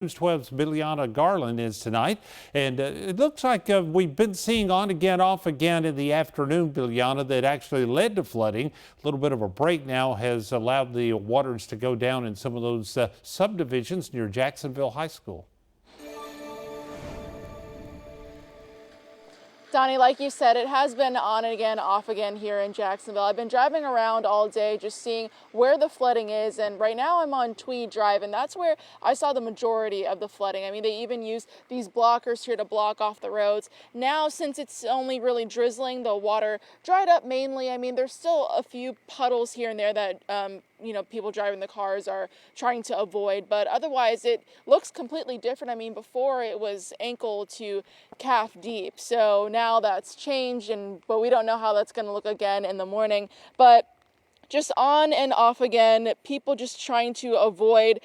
News 12's Biljana Garland is tonight, and it looks like we've been seeing on again, off again in the afternoon, Biljana, that actually led to flooding. A little bit of a break now has allowed the waters to go down in some of those subdivisions near Jacksonville High School. Donnie, like you said, it has been on again, off again here in Jacksonville. I've been driving around all day just seeing where the flooding is, and right now I'm on Tweed Drive, and that's where I saw the majority of the flooding. I mean, they even use these blockers here to block off the roads. Now, since it's only really drizzling, the water dried up mainly. I mean, there's still a few puddles here and there that people driving the cars are trying to avoid, but otherwise it looks completely different. I mean, before it was ankle to calf deep, so now that's changed, but we don't know how that's going to look again in the morning. But just on and off again, people just trying to avoid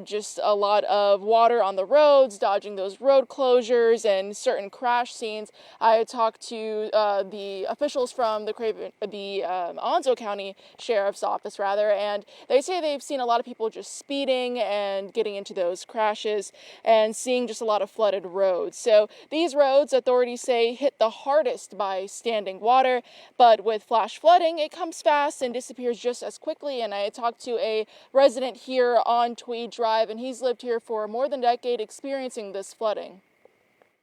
just a lot of water on the roads, dodging those road closures and certain crash scenes. I talked to the officials from the Onslow County Sheriff's Office, and they say they've seen a lot of people just speeding and getting into those crashes and seeing just a lot of flooded roads. So these roads, authorities say, hit the hardest by standing water, but with flash flooding, it comes fast and disappears just as quickly. And I talked to a resident here on Tweed Drive, and he's lived here for more than a decade experiencing this flooding.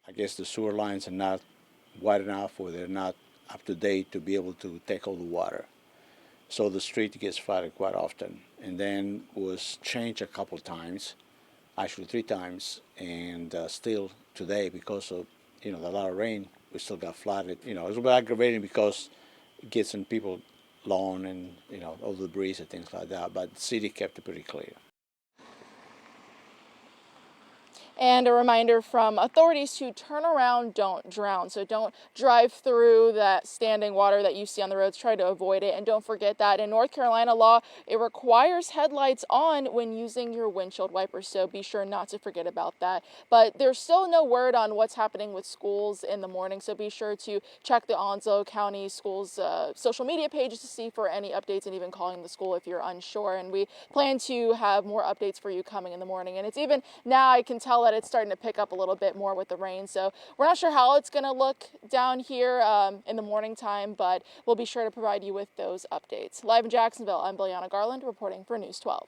I guess the sewer lines are not wide enough, or they're not up to date to be able to take all the water. So the street gets flooded quite often, and then was changed a couple of times, actually 3 times, and still today, because of a lot of rain, we still got flooded. It's a bit aggravating because it gets in people's lawn and all the debris and things like that, but the city kept it pretty clear. And a reminder from authorities to turn around, don't drown. So don't drive through that standing water that you see on the roads. Try to avoid it. And don't forget that in North Carolina law, it requires headlights on when using your windshield wipers. So be sure not to forget about that. But there's still no word on what's happening with schools in the morning. So be sure to check the Onslow County Schools social media pages to see for any updates, and even calling the school if you're unsure. And we plan to have more updates for you coming in the morning. And it's even now I can tell that it's starting to pick up a little bit more with the rain. So we're not sure how it's going to look down here in the morning time, but we'll be sure to provide you with those updates. Live in Jacksonville, I'm Biljana Garland reporting for News 12.